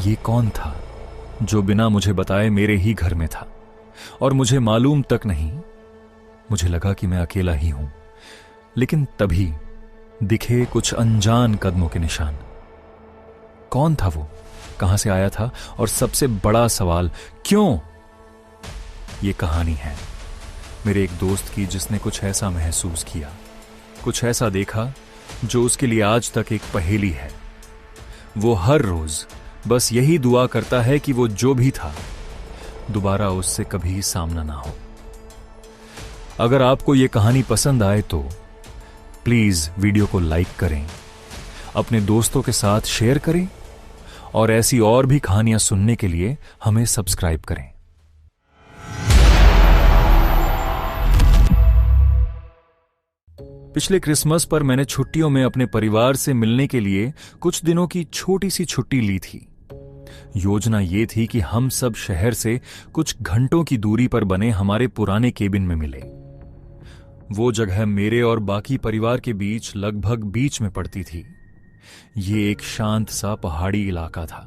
ये कौन था जो बिना मुझे बताए मेरे ही घर में था और मुझे मालूम तक नहीं? मुझे लगा कि मैं अकेला ही हूं, लेकिन तभी दिखे कुछ अनजान कदमों के निशान। कौन था वो? कहां से आया था? और सबसे बड़ा सवाल, क्यों? ये कहानी है मेरे एक दोस्त की, जिसने कुछ ऐसा महसूस किया, कुछ ऐसा देखा जो उसके लिए आज तक एक पहेली है। वो हर रोज बस यही दुआ करता है कि वो जो भी था दोबारा उससे कभी सामना ना हो। अगर आपको ये कहानी पसंद आए तो प्लीज वीडियो को लाइक करें, अपने दोस्तों के साथ शेयर करें और ऐसी और भी कहानियां सुनने के लिए हमें सब्सक्राइब करें। पिछले क्रिसमस पर मैंने छुट्टियों में अपने परिवार से मिलने के लिए कुछ दिनों की छोटी सी छुट्टी ली थी। योजना ये थी कि हम सब शहर से कुछ घंटों की दूरी पर बने हमारे पुराने केबिन में मिले। वो जगह मेरे और बाकी परिवार के बीच लगभग बीच में पड़ती थी। ये एक शांत सा पहाड़ी इलाका था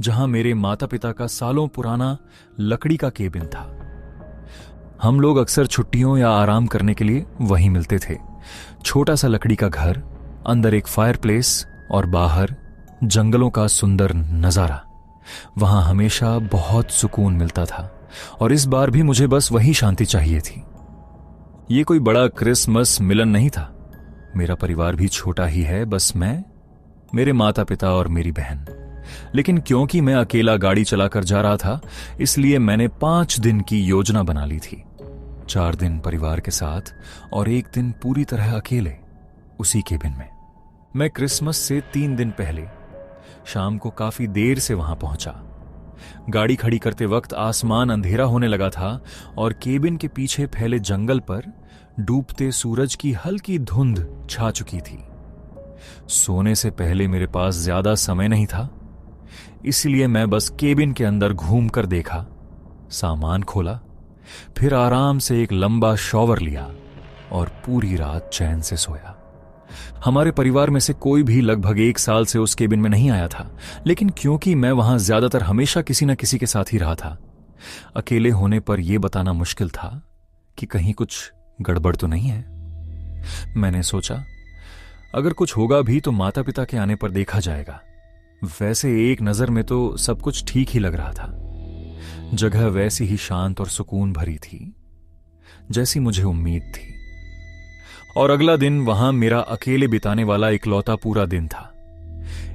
जहां मेरे माता पिता का सालों पुराना लकड़ी का केबिन था। हम लोग अक्सर छुट्टियों या आराम करने के लिए वहीं मिलते थे। छोटा सा लकड़ी का घर, अंदर एक फायरप्लेस और बाहर जंगलों का सुंदर नजारा। वहां हमेशा बहुत सुकून मिलता था और इस बार भी मुझे बस वही शांति चाहिए थी। ये कोई बड़ा क्रिसमस मिलन नहीं था। मेरा परिवार भी छोटा ही है, बस मैं, मेरे माता पिता और मेरी बहन। लेकिन क्योंकि मैं अकेला गाड़ी चलाकर जा रहा था, इसलिए मैंने 5 दिन की योजना बना ली थी। 4 दिन परिवार के साथ और 1 दिन पूरी तरह अकेले उसी केबिन में। मैं क्रिसमस से 3 दिन पहले शाम को काफी देर से वहां पहुंचा। गाड़ी खड़ी करते वक्त आसमान अंधेरा होने लगा था और केबिन के पीछे फैले जंगल पर डूबते सूरज की हल्की धुंध छा चुकी थी। सोने से पहले मेरे पास ज्यादा समय नहीं था, इसलिए मैं बस केबिन के अंदर घूमकर देखा, सामान खोला, फिर आराम से एक लंबा शॉवर लिया और पूरी रात चैन से सोया। हमारे परिवार में से कोई भी लगभग 1 साल से उस केबिन में नहीं आया था, लेकिन क्योंकि मैं वहां ज्यादातर हमेशा किसी न किसी के साथ ही रहा था, अकेले होने पर यह बताना मुश्किल था कि कहीं कुछ गड़बड़ तो नहीं है। मैंने सोचा अगर कुछ होगा भी तो माता पिता के आने पर देखा जाएगा। वैसे एक नजर में तो सब कुछ ठीक ही लग रहा था। जगह वैसी ही शांत और सुकून भरी थी जैसी मुझे उम्मीद थी। और अगला दिन वहां मेरा अकेले बिताने वाला इकलौता पूरा दिन था,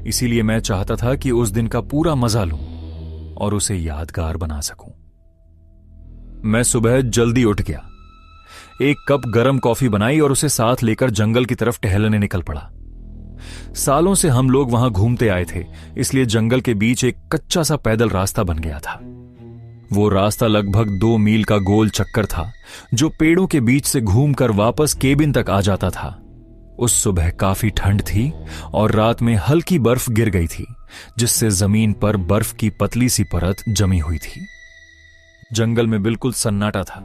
इसीलिए मैं चाहता था कि उस दिन का पूरा मजा लूं और उसे यादगार बना सकूं। मैं सुबह जल्दी उठ गया, 1 कप गर्म कॉफी बनाई और उसे साथ लेकर जंगल की तरफ टहलने निकल पड़ा। सालों से हम लोग वहां घूमते आए थे, इसलिए जंगल के बीच एक कच्चा सा पैदल रास्ता बन गया था। वो रास्ता लगभग 2 मील का गोल चक्कर था जो पेड़ों के बीच से घूमकर वापस केबिन तक आ जाता था। उस सुबह काफी ठंड थी और रात में हल्की बर्फ गिर गई थी, जिससे जमीन पर बर्फ की पतली सी परत जमी हुई थी। जंगल में बिल्कुल सन्नाटा था।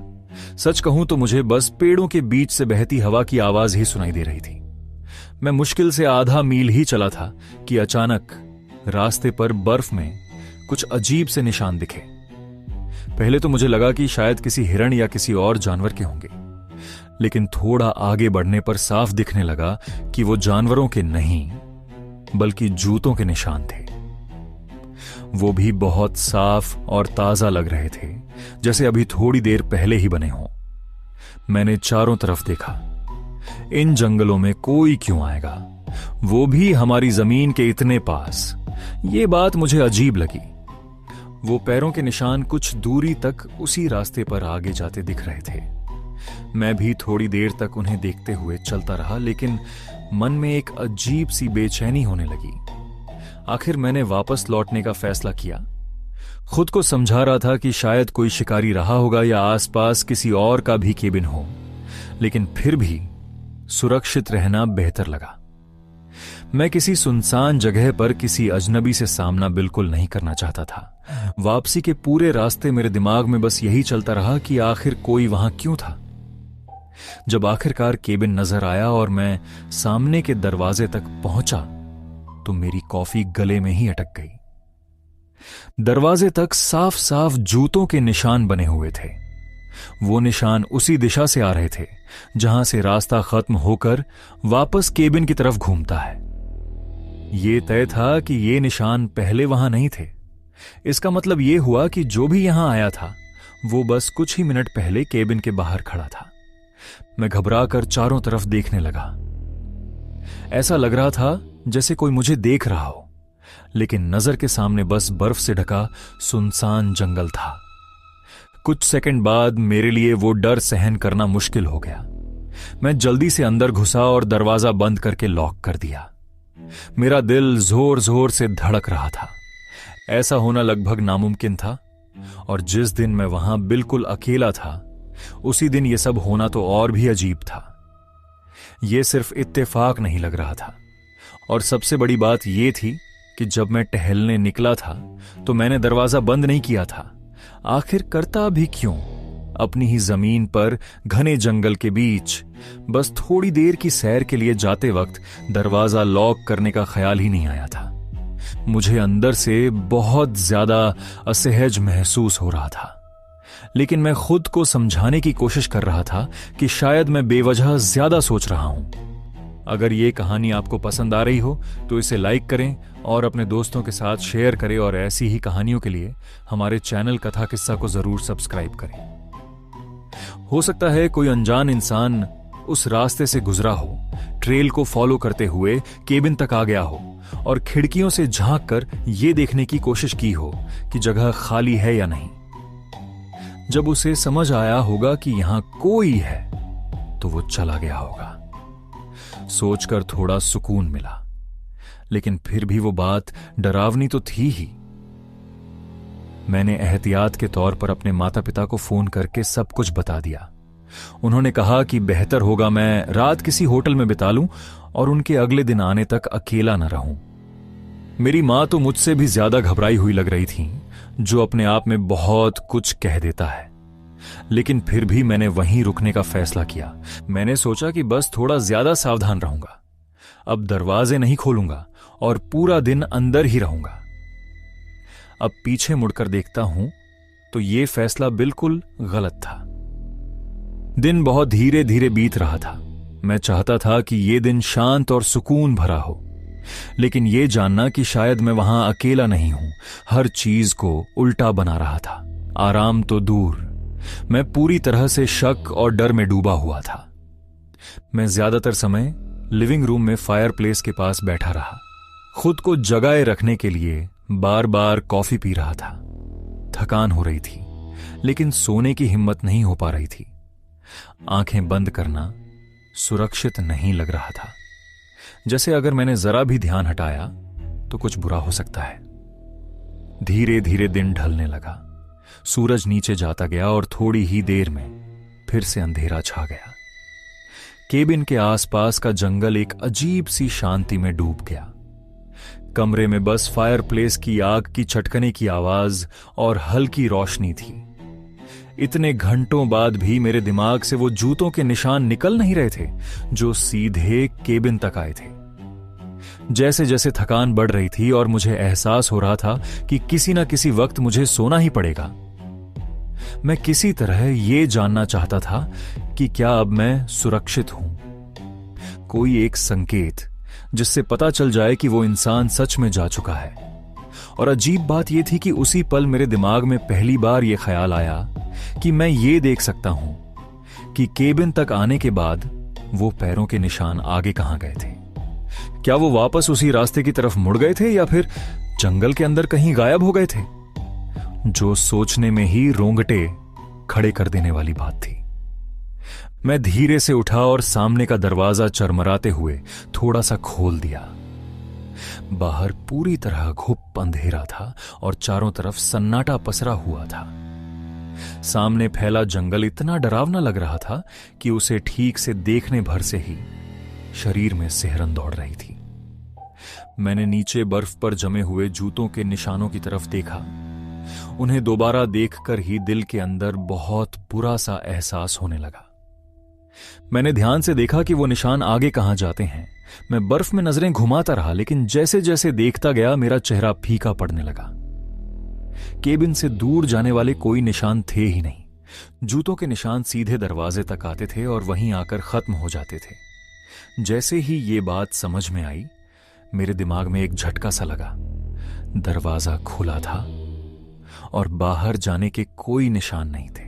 सच कहूं तो मुझे बस पेड़ों के बीच से बहती हवा की आवाज ही सुनाई दे रही थी। मैं मुश्किल से आधा मील ही चला था कि अचानक रास्ते पर बर्फ में कुछ अजीब से निशान दिखे। पहले तो मुझे लगा कि शायद किसी हिरण या किसी और जानवर के होंगे, लेकिन थोड़ा आगे बढ़ने पर साफ दिखने लगा कि वो जानवरों के नहीं बल्कि जूतों के निशान थे। वो भी बहुत साफ और ताजा लग रहे थे, जैसे अभी थोड़ी देर पहले ही बने हों। मैंने चारों तरफ देखा। इन जंगलों में कोई क्यों आएगा, वो भी हमारी जमीन के इतने पास। ये बात मुझे अजीब लगी। वो पैरों के निशान कुछ दूरी तक उसी रास्ते पर आगे जाते दिख रहे थे। मैं भी थोड़ी देर तक उन्हें देखते हुए चलता रहा, लेकिन मन में एक अजीब सी बेचैनी होने लगी। आखिर मैंने वापस लौटने का फैसला किया। खुद को समझा रहा था कि शायद कोई शिकारी रहा होगा या आसपास किसी और का भी केबिन हो, लेकिन फिर भी सुरक्षित रहना बेहतर लगा। मैं किसी सुनसान जगह पर किसी अजनबी से सामना बिल्कुल नहीं करना चाहता था। वापसी के पूरे रास्ते मेरे दिमाग में बस यही चलता रहा कि आखिर कोई वहां क्यों था। जब आखिरकार केबिन नजर आया और मैं सामने के दरवाजे तक पहुंचा तो मेरी कॉफी गले में ही अटक गई। दरवाजे तक साफ साफ जूतों के निशान बने हुए थे। वो निशान उसी दिशा से आ रहे थे जहां से रास्ता खत्म होकर वापस केबिन की तरफ घूमता है। ये तय था कि ये निशान पहले वहां नहीं थे। इसका मतलब ये हुआ कि जो भी यहां आया था वो बस कुछ ही मिनट पहले केबिन के बाहर खड़ा था। मैं घबराकर चारों तरफ देखने लगा। ऐसा लग रहा था जैसे कोई मुझे देख रहा हो, लेकिन नजर के सामने बस बर्फ से ढका सुनसान जंगल था। कुछ सेकंड बाद मेरे लिए वो डर सहन करना मुश्किल हो गया। मैं जल्दी से अंदर घुसा और दरवाजा बंद करके लॉक कर दिया। मेरा दिल जोर जोर से धड़क रहा था। ऐसा होना लगभग नामुमकिन था, और जिस दिन मैं वहां बिल्कुल अकेला था उसी दिन यह सब होना तो और भी अजीब था। यह सिर्फ इत्तेफाक नहीं लग रहा था, और सबसे बड़ी बात यह थी कि जब मैं टहलने निकला था तो मैंने दरवाजा बंद नहीं किया था। आखिर करता भी क्यों? अपनी ही जमीन पर घने जंगल के बीच बस थोड़ी देर की सैर के लिए जाते वक्त दरवाजा लॉक करने का ख्याल ही नहीं आया था। मुझे अंदर से बहुत ज्यादा असहज महसूस हो रहा था, लेकिन मैं खुद को समझाने की कोशिश कर रहा था कि शायद मैं बेवजह ज्यादा सोच रहा हूं। अगर ये कहानी आपको पसंद आ रही हो तो इसे लाइक करें और अपने दोस्तों के साथ शेयर करें, और ऐसी ही कहानियों के लिए हमारे चैनल कथा किस्सा को जरूर सब्सक्राइब करें। हो सकता है कोई अनजान इंसान उस रास्ते से गुजरा हो, ट्रेल को फॉलो करते हुए केबिन तक आ गया हो और खिड़कियों से झांक कर यह देखने की कोशिश की हो कि जगह खाली है या नहीं। जब उसे समझ आया होगा कि यहां कोई है तो वो चला गया होगा। सोचकर थोड़ा सुकून मिला, लेकिन फिर भी वो बात डरावनी तो थी ही। मैंने एहतियात के तौर पर अपने माता पिता को फोन करके सब कुछ बता दिया। उन्होंने कहा कि बेहतर होगा मैं रात किसी होटल में बिता लूं और उनके अगले दिन आने तक अकेला न रहूं। मेरी मां तो मुझसे भी ज्यादा घबराई हुई लग रही थी, जो अपने आप में बहुत कुछ कह देता है। लेकिन फिर भी मैंने वहीं रुकने का फैसला किया। मैंने सोचा कि बस थोड़ा ज्यादा सावधान रहूंगा। अब दरवाजे नहीं खोलूंगा और पूरा दिन अंदर ही रहूंगा। अब पीछे मुड़कर देखता हूं तो यह फैसला बिल्कुल गलत था। दिन बहुत धीरे धीरे बीत रहा था। मैं चाहता था कि यह दिन शांत और सुकून भरा हो, लेकिन यह जानना कि शायद मैं वहां अकेला नहीं हूं हर चीज को उल्टा बना रहा था। आराम तो दूर, मैं पूरी तरह से शक और डर में डूबा हुआ था। मैं ज्यादातर समय लिविंग रूम में फायरप्लेस के पास बैठा रहा, खुद को जगाए रखने के लिए बार बार कॉफी पी रहा था। थकान हो रही थी, लेकिन सोने की हिम्मत नहीं हो पा रही थी। आंखें बंद करना सुरक्षित नहीं लग रहा था, जैसे अगर मैंने जरा भी ध्यान हटाया तो कुछ बुरा हो सकता है। धीरे धीरे दिन ढलने लगा, सूरज नीचे जाता गया और थोड़ी ही देर में फिर से अंधेरा छा गया। केबिन के आसपास का जंगल एक अजीब सी शांति में डूब गया। कमरे में बस फायरप्लेस की आग की छटकने की आवाज और हल्की रोशनी थी। इतने घंटों बाद भी मेरे दिमाग से वो जूतों के निशान निकल नहीं रहे थे जो सीधे केबिन तक आए थे। जैसे जैसे थकान बढ़ रही थी और मुझे एहसास हो रहा था कि किसी न किसी वक्त मुझे सोना ही पड़ेगा, मैं किसी तरह यह जानना चाहता था कि क्या अब मैं सुरक्षित हूं। कोई एक संकेत जिससे पता चल जाए कि वो इंसान सच में जा चुका है। और अजीब बात यह थी कि उसी पल मेरे दिमाग में पहली बार यह ख्याल आया कि मैं ये देख सकता हूं कि केबिन तक आने के बाद वो पैरों के निशान आगे कहां गए थे। क्या वो वापस उसी रास्ते की तरफ मुड़ गए थे या फिर जंगल के अंदर कहीं गायब हो गए थे? जो सोचने में ही रोंगटे खड़े कर देने वाली बात थी। मैं धीरे से उठा और सामने का दरवाजा चरमराते हुए थोड़ा सा खोल दिया। बाहर पूरी तरह घुप अंधेरा था और चारों तरफ सन्नाटा पसरा हुआ था। सामने फैला जंगल इतना डरावना लग रहा था कि उसे ठीक से देखने भर से ही शरीर में सिहरन दौड़ रही थी। मैंने नीचे बर्फ पर जमे हुए जूतों के निशानों की तरफ देखा। उन्हें दोबारा देखकर ही दिल के अंदर बहुत बुरा सा एहसास होने लगा। मैंने ध्यान से देखा कि वो निशान आगे कहां जाते हैं। मैं बर्फ में नजरें घुमाता रहा, लेकिन जैसे जैसे देखता गया मेरा चेहरा फीका पड़ने लगा। केबिन से दूर जाने वाले कोई निशान थे ही नहीं। जूतों के निशान सीधे दरवाजे तक आते थे और वहीं आकर खत्म हो जाते थे। जैसे ही ये बात समझ में आई, मेरे दिमाग में एक झटका सा लगा। दरवाजा खुला था और बाहर जाने के कोई निशान नहीं थे।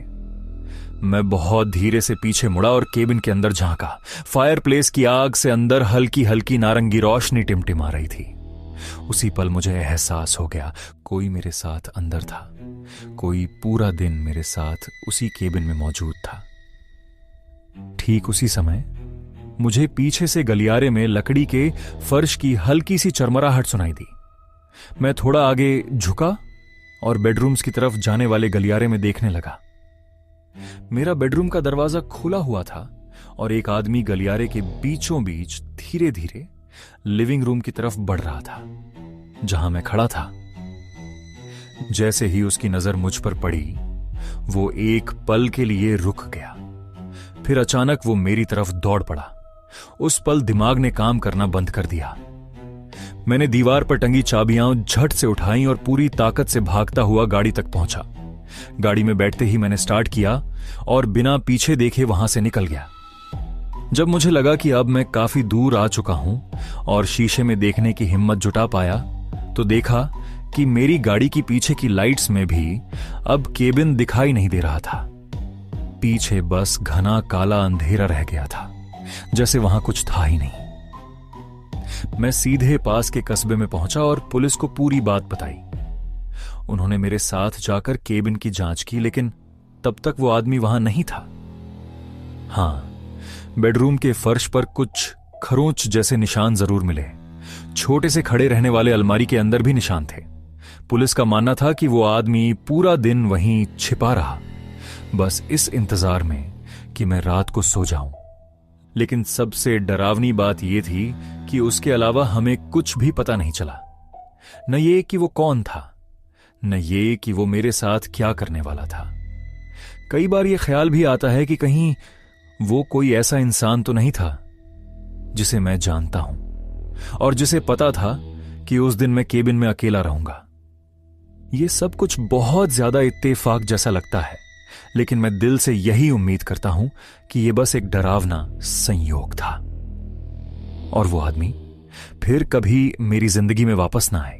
मैं बहुत धीरे से पीछे मुड़ा और केबिन के अंदर झांका। फायरप्लेस की आग से अंदर हल्की हल्की नारंगी रोशनी टिमटिमा रही थी। उसी पल मुझे एहसास हो गया, कोई मेरे साथ अंदर था। कोई पूरा दिन मेरे साथ उसी केबिन में मौजूद था। ठीक उसी समय मुझे पीछे से गलियारे में लकड़ी के फर्श की हल्की सी चरमराहट सुनाई दी। मैं थोड़ा आगे झुका और बेडरूम्स की तरफ जाने वाले गलियारे में देखने लगा। मेरा बेडरूम का दरवाजा खुला हुआ था और एक आदमी गलियारे के बीचों बीच धीरे धीरे लिविंग रूम की तरफ बढ़ रहा था, जहां मैं खड़ा था। जैसे ही उसकी नजर मुझ पर पड़ी, वो एक पल के लिए रुक गया, फिर अचानक वो मेरी तरफ दौड़ पड़ा। उस पल दिमाग ने काम करना बंद कर दिया। मैंने दीवार पर टंगी चाबियां झट से उठाई और पूरी ताकत से भागता हुआ गाड़ी तक पहुंचा। गाड़ी में बैठते ही मैंने स्टार्ट किया और बिना पीछे देखे वहां से निकल गया। जब मुझे लगा कि अब मैं काफी दूर आ चुका हूं और शीशे में देखने की हिम्मत जुटा पाया, तो देखा कि मेरी गाड़ी की पीछे की लाइट्स में भी अब केबिन दिखाई नहीं दे रहा था। पीछे बस घना काला अंधेरा रह गया था, जैसे वहां कुछ था ही नहीं। मैं सीधे पास के कस्बे में पहुंचा और पुलिस को पूरी बात बताई। उन्होंने मेरे साथ जाकर केबिन की जांच की, लेकिन तब तक वो आदमी वहां नहीं था। हां, बेडरूम के फर्श पर कुछ खरोंच जैसे निशान जरूर मिले। छोटे से खड़े रहने वाले अलमारी के अंदर भी निशान थे। पुलिस का मानना था कि वो आदमी पूरा दिन वहीं छिपा रहा, बस इस इंतजार में कि मैं रात को सो जाऊं। लेकिन सबसे डरावनी बात यह थी कि उसके अलावा हमें कुछ भी पता नहीं चला। न ये कि वो कौन था, न ये कि वो मेरे साथ क्या करने वाला था। कई बार यह ख्याल भी आता है कि कहीं वो कोई ऐसा इंसान तो नहीं था जिसे मैं जानता हूं और जिसे पता था कि उस दिन मैं केबिन में अकेला रहूंगा। यह सब कुछ बहुत ज्यादा इत्तेफाक जैसा लगता है, लेकिन मैं दिल से यही उम्मीद करता हूं कि यह बस एक डरावना संयोग था और वो आदमी फिर कभी मेरी जिंदगी में वापस ना आए।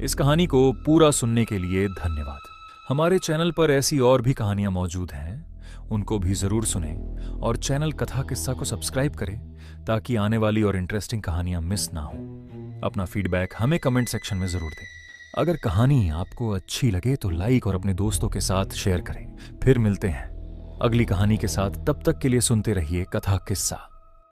इस कहानी को पूरा सुनने के लिए धन्यवाद। हमारे चैनल पर ऐसी और भी कहानियां मौजूद हैं, उनको भी जरूर सुनें और चैनल कथा किस्सा को सब्सक्राइब करें ताकि आने वाली और इंटरेस्टिंग कहानियां मिस ना हो। अपना फीडबैक हमें कमेंट सेक्शन में जरूर दें। अगर कहानी आपको अच्छी लगे तो लाइक और अपने दोस्तों के साथ शेयर करें। फिर मिलते हैं अगली कहानी के साथ। तब तक के लिए सुनते रहिए कथा किस्सा।